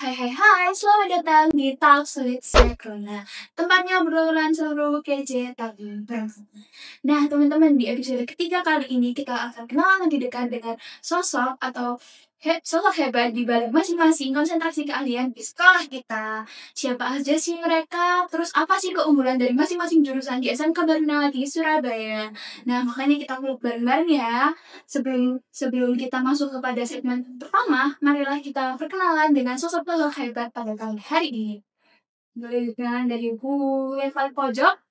Hai hai hai, selamat datang di Talk with Corona, tempatnya obrolan seru kece tapi bersama. Nah teman-teman, di episode ketiga kali ini kita akan kenalan lebih dekat dengan sosok atau sosok hebat di balik masing-masing konsentrasi keahlian di sekolah kita. Siapa aja sih mereka? Terus apa sih keunggulan dari masing-masing jurusan di SMK Barunawati Surabaya? Nah makanya kita mulai bareng-bareng ya. Sebelum kita masuk kepada segmen pertama, marilah kita perkenalan dengan sosok-sosok hebat pada kali hari ini. Boleh dikenalkan dari Bu yang paling pojok.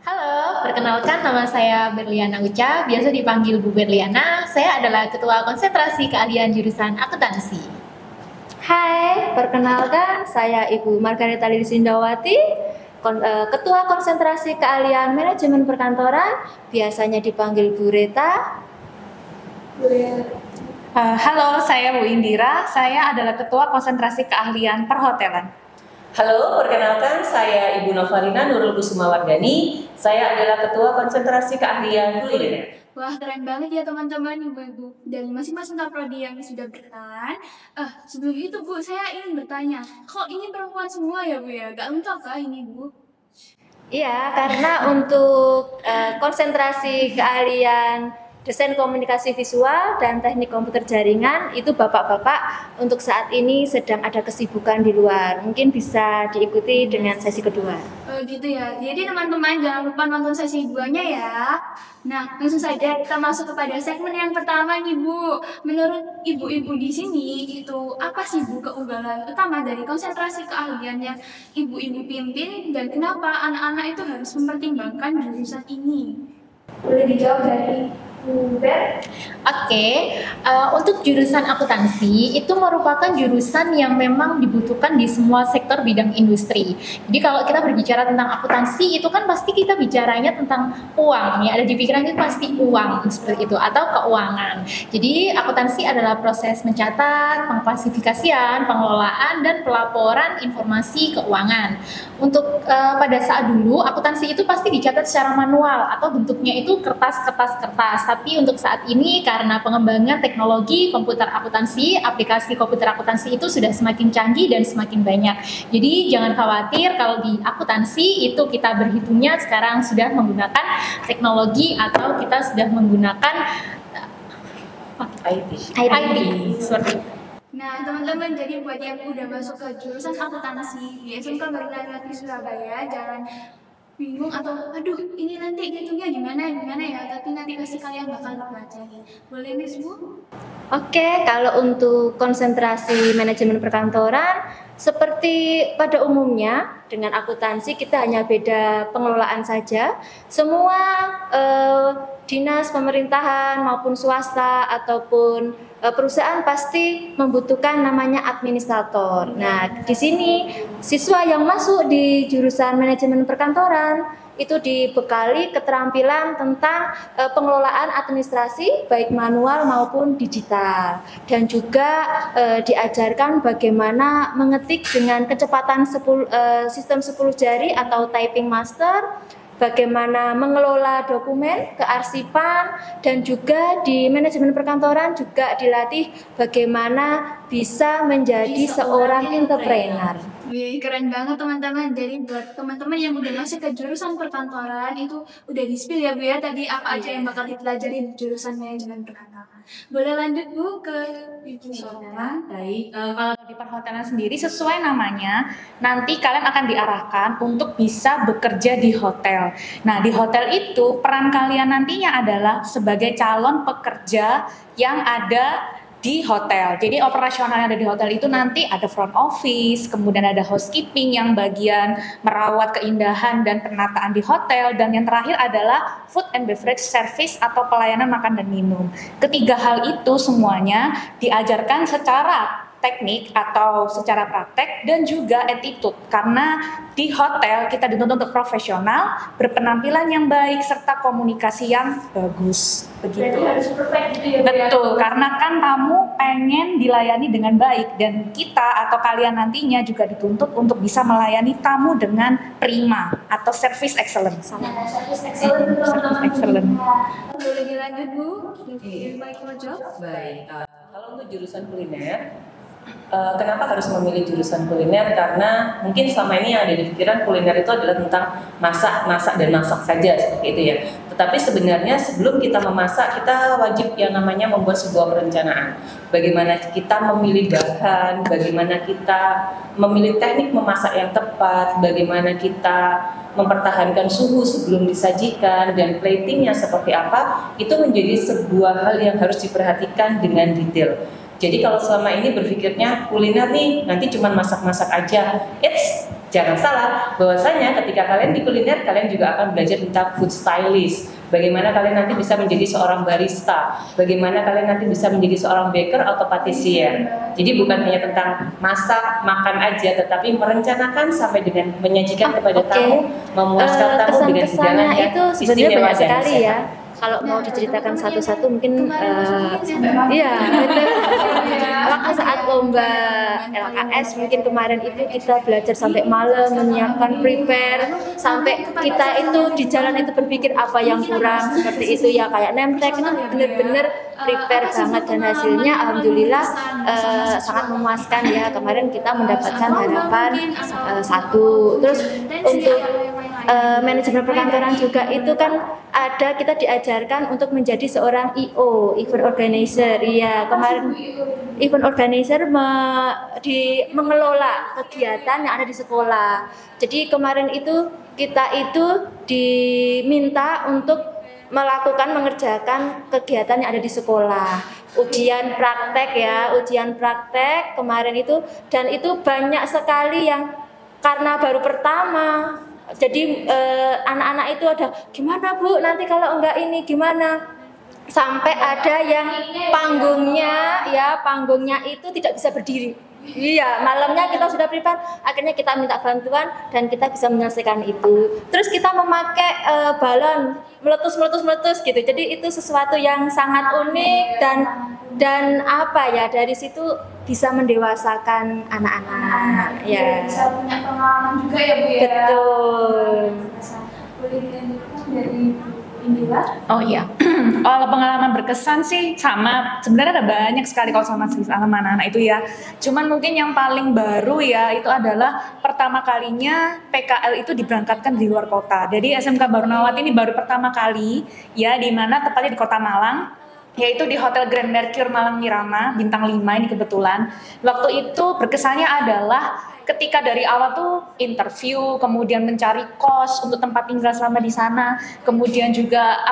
Halo, perkenalkan nama saya Berliana Uca, biasa dipanggil Bu Berliana. Saya adalah Ketua Konsentrasi Keahlian Jurusan Akuntansi. Hai, perkenalkan saya Ibu Margareta Lilisindawati, Ketua Konsentrasi Keahlian Manajemen Perkantoran, biasanya dipanggil Bu Reta. Halo, saya Bu Indira. Saya adalah Ketua Konsentrasi Keahlian Perhotelan. Halo, perkenalkan saya Ibu Novalina Nurul Kusumawardani. Saya adalah Ketua Konsentrasi Keahlian Kuliner. Wah, keren banget ya teman-teman, ibu-ibu dari masing-masing prodi yang sudah berkenalan. Sebelum itu Bu, saya ingin bertanya, kok ini perempuan semua ya Bu ya? Gak lengkap kah ini Bu? Iya, karena untuk konsentrasi keahlian desain komunikasi visual dan teknik komputer jaringan itu bapak-bapak untuk saat ini sedang ada kesibukan di luar. Mungkin bisa diikuti dengan sesi kedua. Oh gitu ya. Jadi teman-teman jangan lupa nonton sesi 2-nya ya. Nah, langsung saja kita masuk kepada segmen yang pertama nih Bu. Menurut ibu-ibu di sini itu apa sih Bu keunggulan utama dari konsentrasi keahlian yang ibu-ibu pimpin dan kenapa anak-anak itu harus mempertimbangkan jurusan ini? Boleh dijawab dari Oke, untuk jurusan akuntansi itu merupakan jurusan yang memang dibutuhkan di semua sektor bidang industri. Jadi kalau kita berbicara tentang akuntansi itu kan pasti kita bicaranya tentang uang, ya ada di pikiran itu pasti uang seperti itu atau keuangan. Jadi akuntansi adalah proses mencatat, pengklasifikasian, pengelolaan dan pelaporan informasi keuangan. Untuk pada saat dulu akuntansi itu pasti dicatat secara manual atau bentuknya itu kertas. Tapi untuk saat ini karena pengembangan teknologi komputer akuntansi, aplikasi komputer akuntansi itu sudah semakin canggih dan semakin banyak. Jadi jangan khawatir kalau di akuntansi itu kita berhitungnya sekarang sudah menggunakan teknologi atau kita sudah menggunakan IT seperti itu. Nah teman-teman, jadi buat yang udah masuk ke jurusan akuntansi di SMK Barunawati Surabaya jangan bingung atau aduh ini nanti hitungnya gimana ya, tapi nanti pasti kalian bakal pelajari. Boleh nih Bu? Oke, kalau untuk konsentrasi manajemen perkantoran seperti pada umumnya dengan akuntansi kita hanya beda pengelolaan saja. Semua dinas pemerintahan maupun swasta ataupun perusahaan pasti membutuhkan namanya administrator. Nah, di sini siswa yang masuk di jurusan manajemen perkantoran itu dibekali keterampilan tentang pengelolaan administrasi baik manual maupun digital, dan juga diajarkan bagaimana mengetik dengan kecepatan sistem 10 jari atau typing master, bagaimana mengelola dokumen, kearsipan, dan juga di manajemen perkantoran juga dilatih bagaimana bisa menjadi seorang entrepreneur. Wih, keren banget teman-teman. Jadi buat teman-teman yang udah masuk ke jurusan perkantoran itu udah di-spill ya Bu ya tadi apa aja yang bakal dipelajari di jurusan manajemen perkantoran. Boleh lanjut Bu ke Ibu Sorna. Baik, kalau di perhotelan sendiri sesuai namanya, nanti kalian akan diarahkan untuk bisa bekerja di hotel. Nah, di hotel itu peran kalian nantinya adalah sebagai calon pekerja yang ada di hotel. Jadi operasional yang ada di hotel itu nanti ada front office, kemudian ada housekeeping yang bagian merawat keindahan dan penataan di hotel, dan yang terakhir adalah food and beverage service atau pelayanan makan dan minum. Ketiga hal itu semuanya diajarkan secara teknik atau secara praktek dan juga attitude, karena di hotel kita dituntut untuk profesional, berpenampilan yang baik serta komunikasi yang bagus. Begitu. Harus perfect gitu ya. Betul, karena kan kamu pengen dilayani dengan baik dan kita atau kalian nantinya juga dituntut untuk bisa melayani tamu dengan prima atau service excellent. Service excellent. Service excellent. Boleh dilanjut Bu? Baik, Baik, kalau untuk jurusan kuliner Kenapa harus memilih jurusan kuliner? Karena mungkin selama ini yang ada di pikiran kuliner itu adalah tentang masak dan masak saja seperti itu ya. Tetapi sebenarnya sebelum kita memasak, kita wajib yang namanya membuat sebuah perencanaan. Bagaimana kita memilih bahan, bagaimana kita memilih teknik memasak yang tepat, bagaimana kita mempertahankan suhu sebelum disajikan, dan platingnya seperti apa, itu menjadi sebuah hal yang harus diperhatikan dengan detail. Jadi kalau selama ini berpikirnya kuliner nih nanti cuma masak-masak aja, jangan salah, bahwasanya ketika kalian di kuliner kalian juga akan belajar tentang food stylist. Bagaimana kalian nanti bisa menjadi seorang barista, bagaimana kalian nanti bisa menjadi seorang baker atau patissier. Jadi bukan hanya tentang masak, makan aja, tetapi merencanakan sampai dengan menyajikan kepada tamu, memuaskan tamu dengan hidangan yang itu sebenarnya istimewa banyak dan sekali sehat. ya. Kalau mau diceritakan satu-satu mungkin iya betul. Waktu saat lomba LKS mungkin kemarin itu kita belajar sampai malam menyiapkan prepare, sampai kita itu di jalan itu berpikir apa yang kurang seperti itu ya, kayak nemtek itu benar-benar prepare banget, dan hasilnya alhamdulillah sangat memuaskan ya. Kemarin kita mendapatkan harapan 1. Terus untuk manajemen perkantoran juga itu kan ada, kita diajarkan untuk menjadi seorang EO, event organizer. Iya, kemarin event organizer mengelola kegiatan yang ada di sekolah. Jadi kemarin itu kita itu diminta untuk mengerjakan kegiatan yang ada di sekolah. Ujian praktek kemarin itu, dan itu banyak sekali yang karena baru pertama. Jadi anak-anak itu ada, gimana Bu nanti kalau enggak ini gimana, sampai ada yang panggungnya itu tidak bisa berdiri. Iya, malamnya kita sudah prepare, akhirnya kita minta bantuan dan kita bisa menyelesaikan itu. Terus kita memakai balon meletus gitu. Jadi itu sesuatu yang sangat unik dan apa ya, dari situ bisa mendewasakan anak-anak. Ya. Bisa punya pengalaman juga ya Bu ya. Betul. Boleh dilanjutkan dari Indira? Oh iya, kalau pengalaman berkesan sih sama, sebenarnya ada banyak sekali kalau sama anak-anak itu ya. Cuman mungkin yang paling baru ya itu adalah pertama kalinya PKL itu diberangkatkan di luar kota. Jadi SMK Barunawati ini baru pertama kali ya, di mana tepatnya di Kota Malang, yaitu di Hotel Grand Mercure Malang Nirama bintang 5 ini kebetulan. Waktu itu berkesannya adalah ketika dari awal tuh interview, kemudian mencari kos untuk tempat tinggal selama di sana, kemudian juga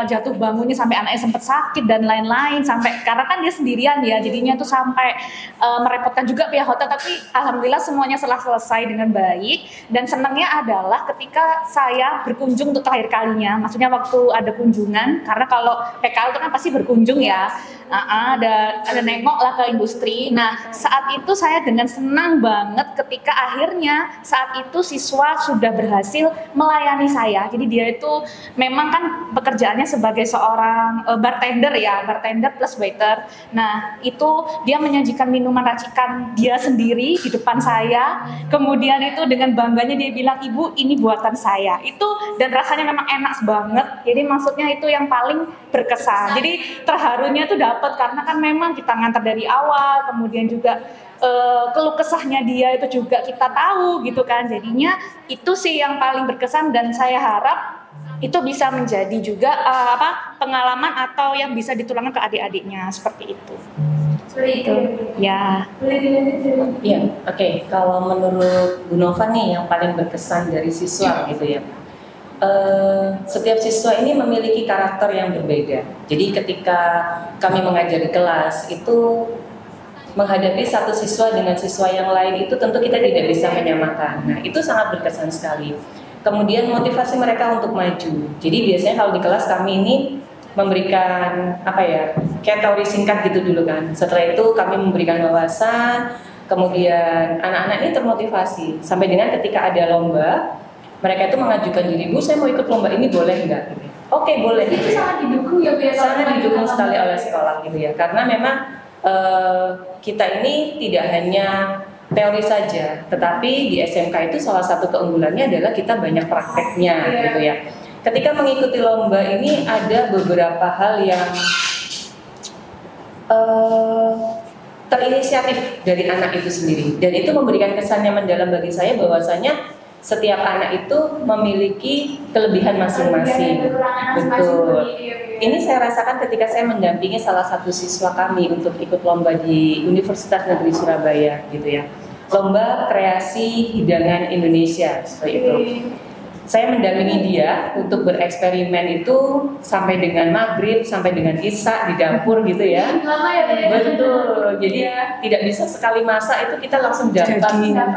jatuh bangunnya sampai anaknya sempat sakit dan lain-lain, sampai karena kan dia sendirian ya, jadinya tuh sampai merepotkan juga pihak hotel, tapi alhamdulillah semuanya telah selesai dengan baik. Dan senangnya adalah ketika saya berkunjung untuk terakhir kalinya, maksudnya waktu ada kunjungan, karena kalau PKL itu kan pasti berkunjung ya, ada nengok lah ke industri. Nah saat itu saya dengan senang banget ketika akhirnya saat itu siswa sudah berhasil melayani saya. Jadi dia itu memang kan pekerjaannya sebagai seorang bartender ya, bartender plus waiter. Nah itu dia menyajikan minuman racikan dia sendiri di depan saya. Kemudian itu dengan bangganya dia bilang, "Ibu, ini buatan saya." Itu dan rasanya memang enak banget. Jadi maksudnya itu yang paling berkesan. Jadi terharunya itu dapat karena kan memang kita ngantar dari awal, kemudian juga keluh kesahnya dia itu juga kita tahu gitu kan. Jadinya itu sih yang paling berkesan, dan saya harap itu bisa menjadi juga pengalaman atau yang bisa ditulangkan ke adik-adiknya seperti itu. Seperti itu. Ya. Boleh dilanjutkan. Iya, oke. Kalau menurut Bu Nova nih yang paling berkesan dari siswa gitu ya. Setiap siswa ini memiliki karakter yang berbeda. Jadi ketika kami mengajar di kelas itu menghadapi satu siswa dengan siswa yang lain itu tentu kita tidak bisa menyamakan. Nah itu sangat berkesan sekali. Kemudian motivasi mereka untuk maju. Jadi biasanya kalau di kelas kami ini memberikan kayak teori singkat gitu dulu kan. Setelah itu kami memberikan wawasan. Kemudian anak-anak ini termotivasi sampai dengan ketika ada lomba, mereka itu mengajukan diri, "Bu, saya mau ikut lomba ini, boleh nggak?" Gitu. Oke, boleh. Itu sangat didukung ya Bu ya. Sangat didukung sekali oleh sekolah gitu ya. Karena memang kita ini tidak hanya teori saja, tetapi di SMK itu salah satu keunggulannya adalah kita banyak prakteknya gitu ya. Ketika mengikuti lomba ini ada beberapa hal yang terinisiatif dari anak itu sendiri, dan itu memberikan kesan yang mendalam bagi saya bahwasanya setiap anak itu memiliki kelebihan masing-masing. Betul. Ini saya rasakan ketika saya mendampingi salah satu siswa kami untuk ikut lomba di Universitas Negeri Surabaya gitu ya. Lomba kreasi hidangan Indonesia seperti itu. Saya mendampingi dia untuk bereksperimen itu sampai dengan maghrib, sampai dengan isya di dapur gitu ya. Lama ya, Bu? Betul. Jadi tidak bisa sekali masak itu kita langsung dapat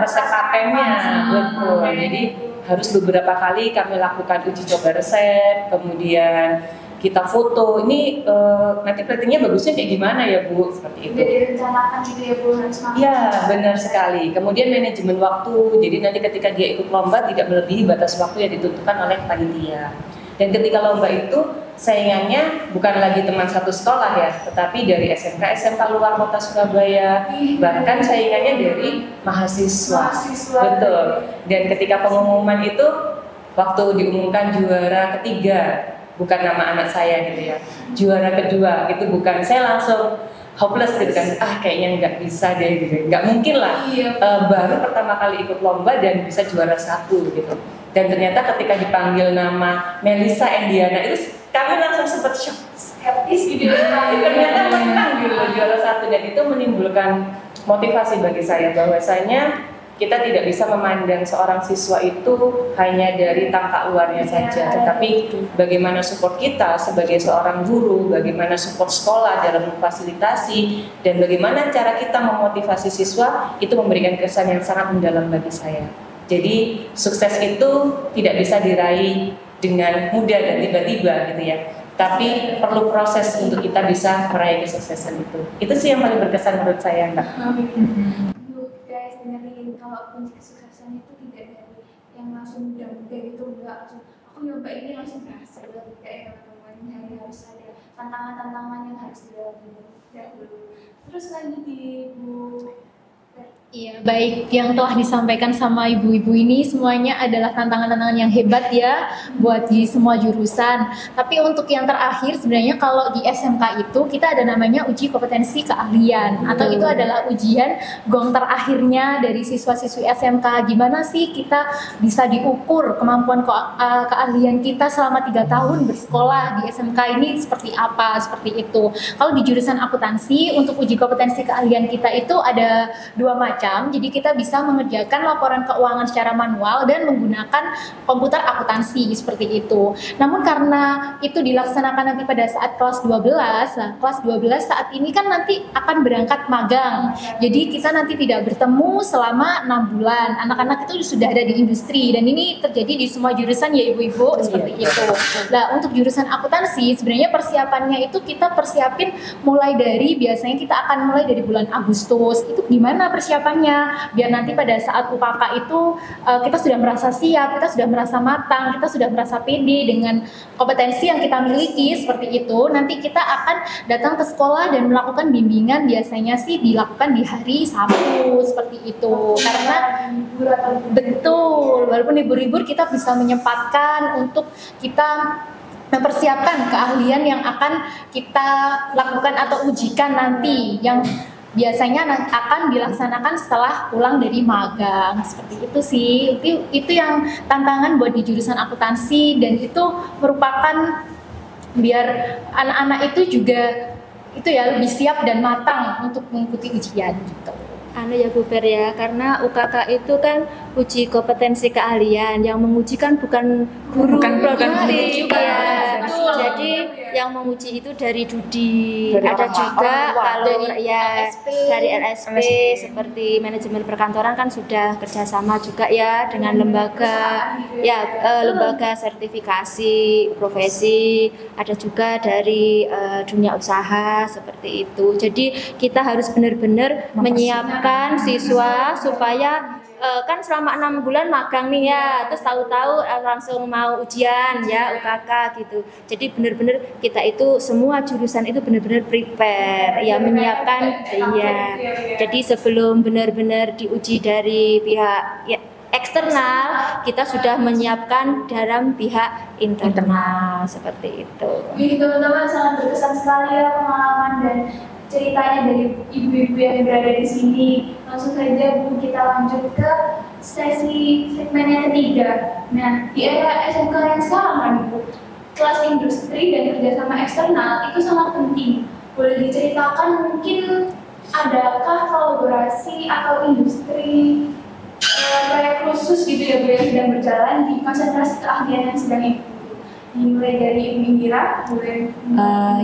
resep patennya. Betul. Jadi harus beberapa kali kami lakukan uji coba resep, kemudian kita foto. Ini nanti platingnya bagusnya kayak gimana ya Bu? Seperti itu. Udah direncanakan gitu ya Bu, harus makan. Ya, benar sekali. Kemudian manajemen waktu. Jadi nanti ketika dia ikut lomba tidak melebihi batas waktu yang ditentukan oleh panitia. Dan ketika lomba itu saingannya bukan lagi teman satu sekolah ya, tetapi dari SMK luar kota Surabaya, bahkan saingannya dari mahasiswa. Betul. Dan ketika pengumuman itu, waktu diumumkan juara ketiga, bukan nama anak saya gitu ya, juara kedua itu bukan, saya langsung hopeless gitu kan, kayaknya nggak bisa deh gitu, nggak mungkin lah. Baru pertama kali ikut lomba dan bisa juara 1 gitu. Dan ternyata ketika dipanggil nama Melisa Endiana itu kami langsung sempat shock, skeptis gitu. Ternyata menang gitu, juara 1, dan itu menimbulkan motivasi bagi saya bahwasanya kita tidak bisa memandang seorang siswa itu hanya dari tampak luarnya saja, tetapi bagaimana support kita sebagai seorang guru, bagaimana support sekolah dalam memfasilitasi, dan bagaimana cara kita memotivasi siswa itu memberikan kesan yang sangat mendalam bagi saya. Jadi sukses itu tidak bisa diraih dengan mudah dan tiba-tiba gitu ya, tapi perlu proses untuk kita bisa meraih kesuksesan itu. Itu sih yang paling berkesan menurut saya, Mbak. Guys, dengerin, kalau kunci kesuksesan itu tidak dari yang langsung mudah-mudah gitu, enggak langsung aku nyoba ini langsung berhasil, kayak teman-teman harus ada tantangan-tantangan yang harus dilalui dahulu. Terus lanjut Bu. Iya, baik, yang telah disampaikan sama ibu-ibu ini semuanya adalah tantangan-tantangan yang hebat ya buat di semua jurusan. Tapi untuk yang terakhir sebenarnya kalau di SMK itu kita ada namanya uji kompetensi keahlian, atau itu adalah ujian gong terakhirnya dari siswa-siswi SMK. Gimana sih kita bisa diukur kemampuan keahlian kita selama 3 tahun bersekolah di SMK ini seperti apa, seperti itu. Kalau di jurusan akuntansi untuk uji kompetensi keahlian kita itu ada 2 macam. Jadi kita bisa mengerjakan laporan keuangan secara manual dan menggunakan komputer akuntansi seperti itu. Namun karena itu dilaksanakan nanti pada saat kelas 12, nah kelas 12 saat ini kan nanti akan berangkat magang. Jadi kita nanti tidak bertemu selama 6 bulan. Anak-anak itu sudah ada di industri, dan ini terjadi di semua jurusan ya ibu-ibu seperti itu. Nah untuk jurusan akuntansi sebenarnya persiapannya itu kita persiapin mulai dari, biasanya kita akan mulai dari bulan Agustus. Itu gimana persiapannya? Biar nanti pada saat UKK itu kita sudah merasa siap, kita sudah merasa matang, kita sudah merasa pede dengan kompetensi yang kita miliki seperti itu. Nanti kita akan datang ke sekolah dan melakukan bimbingan, biasanya sih dilakukan di hari Sabtu seperti itu. Karena betul, walaupun libur-libur kita bisa menyempatkan untuk kita mempersiapkan keahlian yang akan kita lakukan atau ujikan nanti, yang biasanya akan dilaksanakan setelah pulang dari magang. Seperti itu sih, itu yang tantangan buat di jurusan akuntansi, dan itu merupakan biar anak-anak itu juga itu ya lebih siap dan matang untuk mengikuti ujian gitu. Ya Bu Ber ya, karena UKK itu kan uji kompetensi keahlian, yang menguji kan bukan guru, produktif ya. Jadi yang menguji itu dari Dudi, ada juga kalau ya dari LSP seperti manajemen perkantoran kan sudah kerjasama juga ya dengan lembaga lembaga sertifikasi profesi, ada juga dari dunia usaha seperti itu. Jadi kita harus benar-benar menyiapkan siswa supaya kan selama 6 bulan magang nih ya, terus tahu-tahu langsung mau ujian ya UKK gitu. Jadi benar-benar kita itu semua jurusan itu benar-benar prepare ya, menyiapkan ya. Jadi sebelum benar-benar diuji dari pihak ya, eksternal, kita sudah menyiapkan dalam pihak internal seperti itu. Jadi teman-teman sangat berkesan sekali ya pengalaman dan ceritanya dari ibu-ibu yang berada di sini. Langsung saja Bu, kita lanjut ke sesi segmen yang ketiga. Nah, di era SMK yang sekarang kan Bu, kelas industri dan kerjasama eksternal itu sangat penting. Boleh diceritakan mungkin adakah kolaborasi atau industri proyek khusus gitu ya Bu yang sedang berjalan di konsentrasi keahlian yang sedang Ibu? Dimulai dari Ibu Indira, boleh?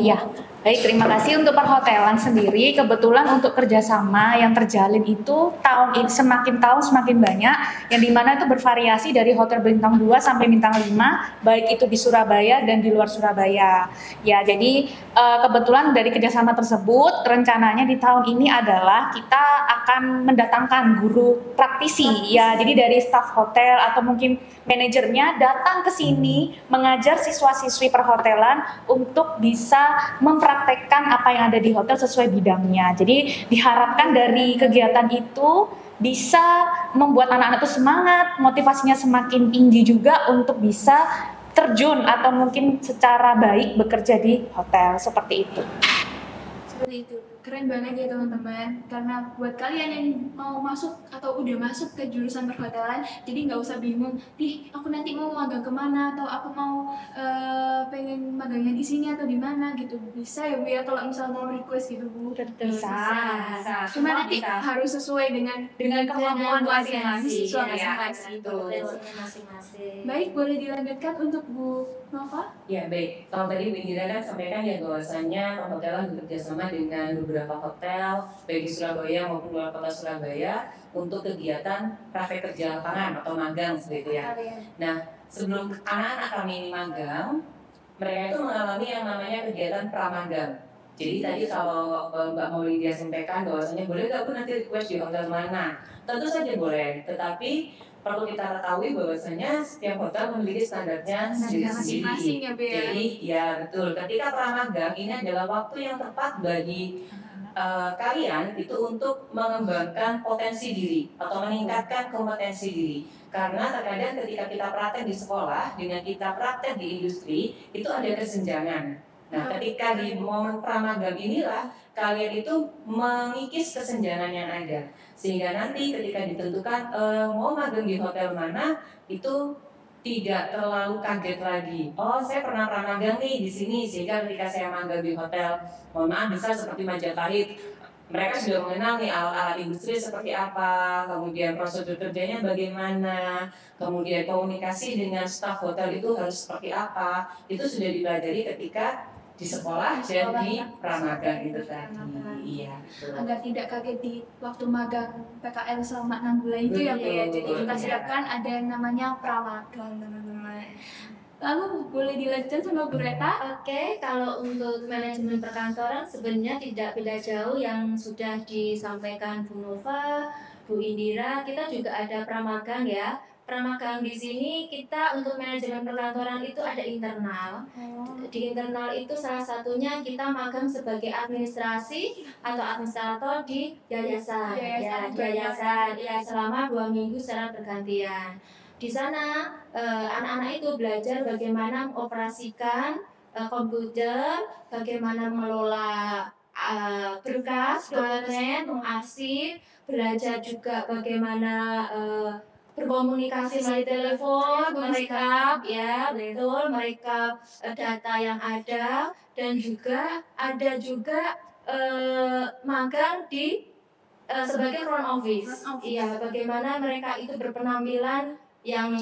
Ya, baik, terima kasih untuk perhotelan sendiri. Kebetulan untuk kerjasama yang terjalin itu tahun ini semakin tahun semakin banyak, yang dimana itu bervariasi dari hotel bintang 2 sampai bintang 5, baik itu di Surabaya dan di luar Surabaya. Ya, jadi kebetulan dari kerjasama tersebut rencananya di tahun ini adalah kita akan mendatangkan guru praktisi. Ya, jadi dari staf hotel atau mungkin manajernya datang ke sini mengajar siswa-siswi perhotelan untuk bisa mempraktekkan apa yang ada di hotel sesuai bidangnya. Jadi diharapkan dari kegiatan itu bisa membuat anak-anak itu semangat, motivasinya semakin tinggi juga untuk bisa terjun atau mungkin secara baik bekerja di hotel, seperti itu. Seperti itu. Keren banget ya teman-teman, karena buat kalian yang mau masuk atau udah masuk ke jurusan perhotelan, jadi nggak usah bingung, aku nanti mau magang kemana atau aku mau pengen magangnya di sini atau di mana gitu. Bisa ya Bu ya, kalau misal mau request gitu Bu. Bisa. Cuma nanti harus sesuai dengan kemampuan masing-masing. Baik, boleh dilanjutkan untuk Bu Nova? Ya baik, kalau tadi Bu Indira kan sampaikan ya bahwasannya perhotelan bekerjasama dengan beberapa hotel baik di Surabaya maupun luar kota Surabaya untuk kegiatan praktek kerja lapangan atau magang seperti itu ya. Nah, sebelum anak-anak kami ini magang, mereka itu mengalami yang namanya kegiatan pramagang. Jadi tadi kalau Mbak Maulidia sampaikan bahwasanya boleh nggak Bu nanti request di hotel mana? Tentu saja boleh, tetapi perlu kita ketahui bahwasanya setiap hotel memiliki standarnya sendiri-sendiri. Ya, Bu ya? Jadi ya betul, ketika pramagang ini adalah waktu yang tepat bagi kalian itu untuk mengembangkan potensi diri atau meningkatkan kompetensi diri. Karena terkadang ketika kita praktek di sekolah dengan kita praktek di industri itu ada kesenjangan. Nah, ketika di momen pramagang inilah kalian itu mengikis kesenjangan yang ada, sehingga nanti ketika ditentukan mau magang di hotel mana itu tidak terlalu kaget lagi. Oh, saya pernah magang nih di sini, sehingga ketika saya magang di hotel, mohon maaf bisa seperti Majapahit, mereka sudah mengenal nih alat-alat industri seperti apa, kemudian prosedur kerjanya bagaimana, kemudian komunikasi dengan staf hotel itu harus seperti apa, itu sudah dipelajari ketika di sekolah dan di pramagang itu tadi. Iya, betul. Agar tidak kaget di waktu magang PKL selama 6 bulan itu ya Bu ya. Jadi kita siapkan ada yang namanya pramagang teman-teman. Lalu boleh dilanjutkan sama Bu Reta? Oke, kalau untuk manajemen perkantoran sebenarnya tidak beda jauh yang sudah disampaikan Bu Nova, Bu Indira. Kita juga ada pramagang ya. Pramagang di sini kita untuk manajemen perkantoran itu ada internal. Di internal itu salah satunya kita magang sebagai administrasi atau administrator di yayasan. Yayasan ya selama 2 minggu secara bergantian. Di sana anak-anak itu belajar bagaimana mengoperasikan komputer, bagaimana mengelola berkas, dokumen, mengarsip, belajar juga bagaimana berkomunikasi melalui telepon, mereka ya betul mereka data yang ada, dan juga ada juga magang di sebagai front office. Iya, bagaimana mereka itu berpenampilan yang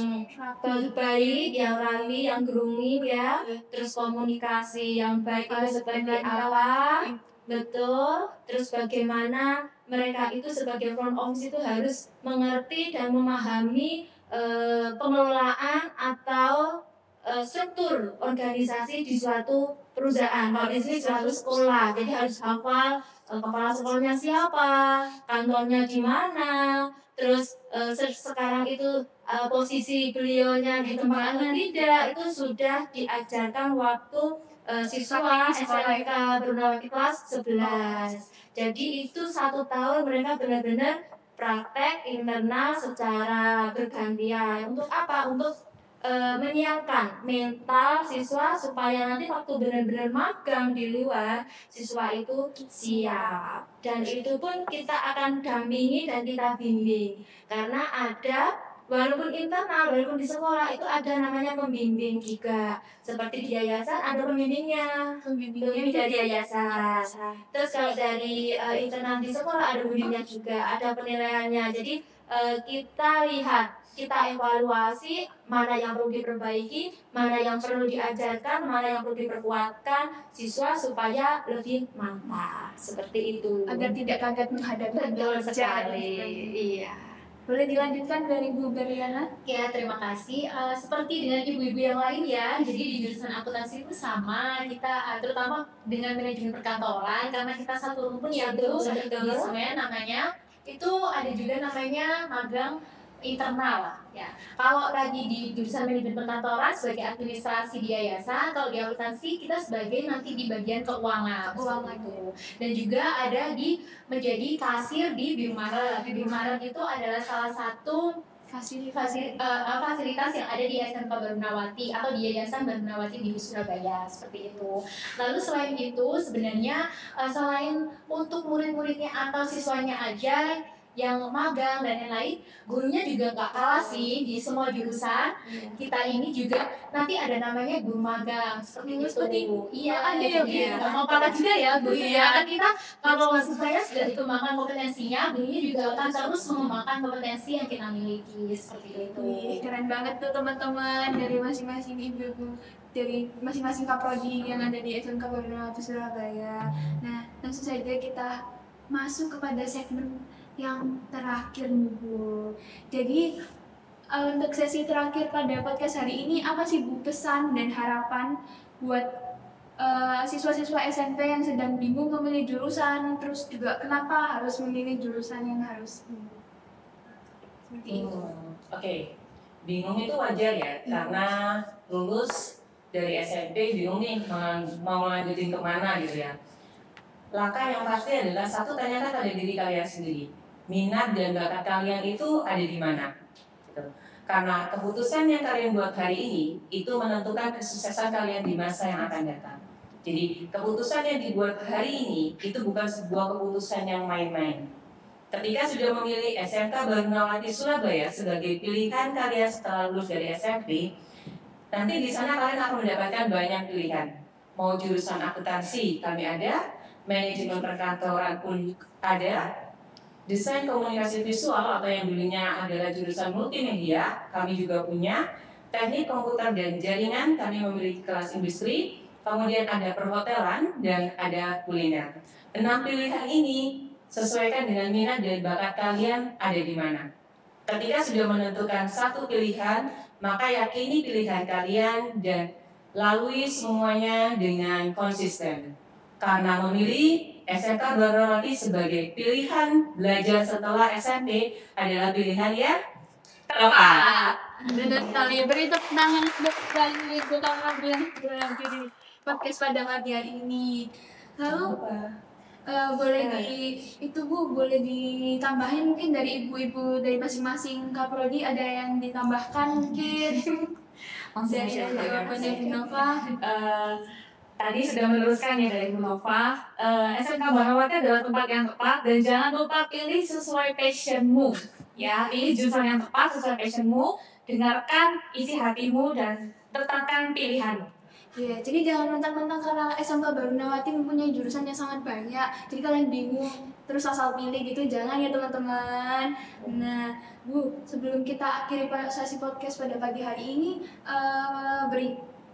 baik, yang rapi, yang grooming ya, terus komunikasi yang baik itu seperti apa, betul, terus bagaimana mereka itu sebagai front office itu harus mengerti dan memahami pengelolaan atau struktur organisasi di suatu perusahaan. Kalau di sini suatu sekolah, jadi harus hafal kepala sekolahnya siapa, kantornya di mana, terus sekarang itu posisi beliaunya di tempat atau tidak, itu sudah diajarkan waktu siswa SMK Bernawaki kelas 11. Jadi itu 1 tahun mereka benar-benar praktek internal secara bergantian. Untuk apa? Untuk menyiapkan mental siswa supaya nanti waktu benar-benar magang di luar, siswa itu siap. Dan itu pun kita akan dampingi dan kita bimbing. Karena ada, walaupun internal, walaupun di sekolah itu ada namanya pembimbing juga. Seperti di yayasan ada pembimbing dari yayasan. Terus kalau dari internal di sekolah ada pembimbingnya juga, ada penilaiannya. Jadi kita lihat, kita evaluasi mana yang perlu diperbaiki, mana yang perlu diajarkan, mana yang perlu diperkuatkan siswa supaya lebih mantap. Seperti itu. Agar tidak kaget menghadapi Betul kerja. sekali. Iya. Boleh dilanjutkan dari Bu Berliana? Ya, terima kasih. Seperti dengan ibu-ibu yang lain ya, jadi di jurusan akuntansi itu sama kita, terutama dengan manajemen perkantoran, karena kita satu rumpun ya di SMEN namanya, itu ada juga namanya magang internal lah ya. Kalau tadi di jurusan manajemen perkantoran sebagai administrasi di yayasan, kalau di akuntansi kita sebagai nanti di bagian keuangan itu. Dan juga ada di menjadi kasir di Biro Maret. Biro Maret itu adalah salah satu fasilitas yang ada di SMK Barunawati atau di Yayasan Barunawati di Surabaya, seperti itu. Lalu selain itu sebenarnya selain untuk murid-muridnya atau siswanya aja yang magang dan lain-lain, gurunya juga nggak kalah sih di semua jurusan. Kita ini juga nanti ada namanya guru magang seperti itu. Iya, ada ya. Nggak mau kalah juga ya gurunya. Kan kita kalau siswanya sudah dikembangkan kompetensinya, gurunya juga akan terus mengembangkan kompetensi yang kita miliki seperti itu. Wih, keren banget tuh teman-teman dari masing-masing ibu-ibu, dari masing-masing kaprodi yang ada di SMK Barunawati Surabaya. Nah, langsung saja kita masuk kepada segmen yang terakhir nih Bu. Jadi untuk sesi terakhir pada podcast hari ini, apa sih Bu pesan dan harapan buat siswa-siswa SMP yang sedang bingung memilih jurusan, terus juga kenapa harus memilih jurusan yang harus seperti itu? Oke, bingung itu wajar ya, karena lulus dari SMP bingung nih mau lanjutin kemana gitu ya. Langkah yang pasti adalah satu, tanyakan pada diri kalian sendiri, minat dan bakat kalian itu ada di mana. Gitu. Karena keputusan yang kalian buat hari ini itu menentukan kesuksesan kalian di masa yang akan datang. Jadi keputusan yang dibuat hari ini itu bukan sebuah keputusan yang main-main. Ketika sudah memilih SMK Barunawati Surabaya sebagai pilihan kalian setelah lulus dari SMP, nanti di sana kalian akan mendapatkan banyak pilihan. Mau jurusan akuntansi, kami ada, manajemen perkantoran pun ada, desain komunikasi visual atau yang dulunya adalah jurusan multimedia, kami juga punya, teknik komputer dan jaringan, kami memiliki kelas industri, kemudian ada perhotelan dan ada kuliner. 6 pilihan ini sesuaikan dengan minat dan bakat kalian ada di mana. Ketika sudah menentukan satu pilihan, maka yakini pilihan kalian dan lalui semuanya dengan konsisten. Karena memilih SMK Barunawati sebagai pilihan belajar setelah SMP adalah pilihan yang tepat. Benar sekali. Beri tepuk tangan untuk Ibu Kakak yang jadi podcast pada pagi hari ini. Lalu boleh boleh ditambahin mungkin dari ibu-ibu dari masing-masing kaprodi, ada yang ditambahkan mungkin dari jawabannya Bu Nova. Tadi sudah meneruskan ya dari Bu Nova, SMK Barunawati adalah tempat yang tepat dan jangan lupa pilih sesuai passionmu. Ya, pilih jurusan yang tepat sesuai passionmu, dengarkan isi hatimu dan tetapkan pilihanmu. Iya, jadi jangan mentang-mentang karena SMK Barunawati mempunyai jurusan yang sangat banyak, jadi kalian bingung terus asal pilih gitu, jangan ya teman-teman. Nah, Bu, sebelum kita akhiri sesi podcast pada pagi hari ini,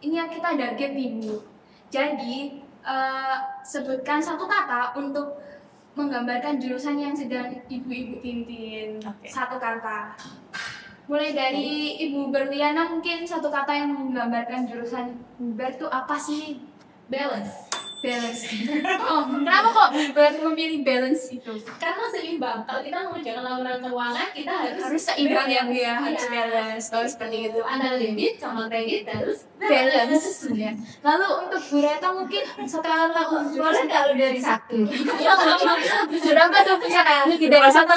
kita ada game nih Bu. Jadi sebutkan satu kata untuk menggambarkan jurusan yang sedang ibu-ibu pimpin. Oke. Satu kata. Mulai dari Ibu Berliana, mungkin satu kata yang menggambarkan jurusan Ber itu apa sih? Balance. Balance. Oh, kenapa kok Ber memilih balance itu? Karena seimbang. Kalau kita mengerjakan laporan keuangan, kita harus Harus seimbang ya Bu ya, balance. harus Iya. balance. Oh, seperti itu. Ada debit sama kredit harus balance ya. Lalu untuk Bu Reta mungkin sekarang Boleh kalau dari satu. berapa tuh misalkan dari satu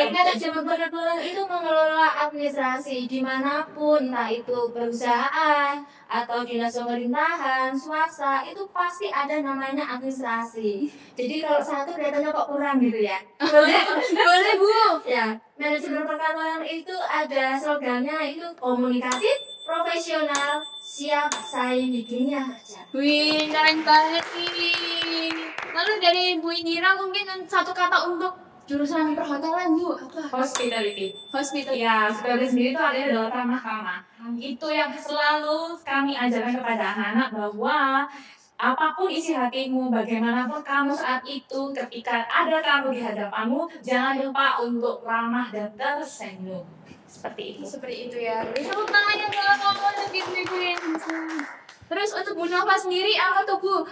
Manajemen perkantoran itu mengelola administrasi dimanapun, entah itu perusahaan atau dinas pemerintahan, swasta, itu pasti ada namanya administrasi. Jadi kalau satu datanya kok kurang gitu ya. boleh Bu. Ya, manajemen perkantoran itu ada slogannya itu komunikatif, profesional, siap saing di dunia kerja. Wih, keren banget nih. Lalu dari Bu Indira mungkin satu kata untuk jurusan perhotelan Bu, apa? Hospitality. Hospital. Ya, hospitality sendiri itu artinya adalah ramah-ramah. Itu yang selalu kami ajarkan kepada anak-anak bahwa apapun isi hatimu, bagaimanapun kamu saat itu, ketika ada kamu di hadapanmu, jangan lupa untuk ramah dan tersenyum. Seperti itu. Seperti itu ya. Tepuk tangan yang kalau lebih diberikan. Terus untuk Bu Nova sendiri apa tuh Bu?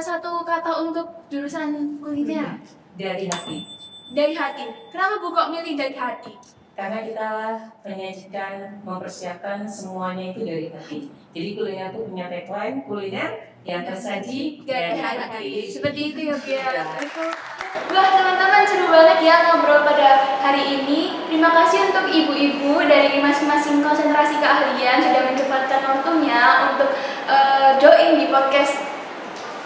Satu kata untuk jurusan kuliner Dari hati. dari hati. Kenapa Bu kok milih dari hati? Karena kita menyajikan, mempersiapkan semuanya itu dari hati. Jadi kuliner itu punya tagline, kuliner yang tersaji Dari hati. Seperti itu ya Bu ya. Wah teman-teman seru banget ya ngobrol pada hari ini. Terima kasih untuk ibu-ibu dari masing-masing konsentrasi keahlian sudah menyempatkan waktunya untuk join di podcast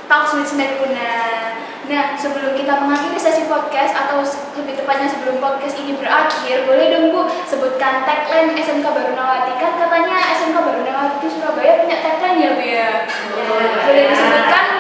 Talks with Smedguna. Nah, sebelum kita mengakhiri sesi podcast atau lebih tepatnya sebelum podcast ini berakhir, boleh dong Bu sebutkan tagline SMK Barunawati. Kan katanya SMK Barunawati Surabaya punya tagline ya Bu ya. Boleh disebutkan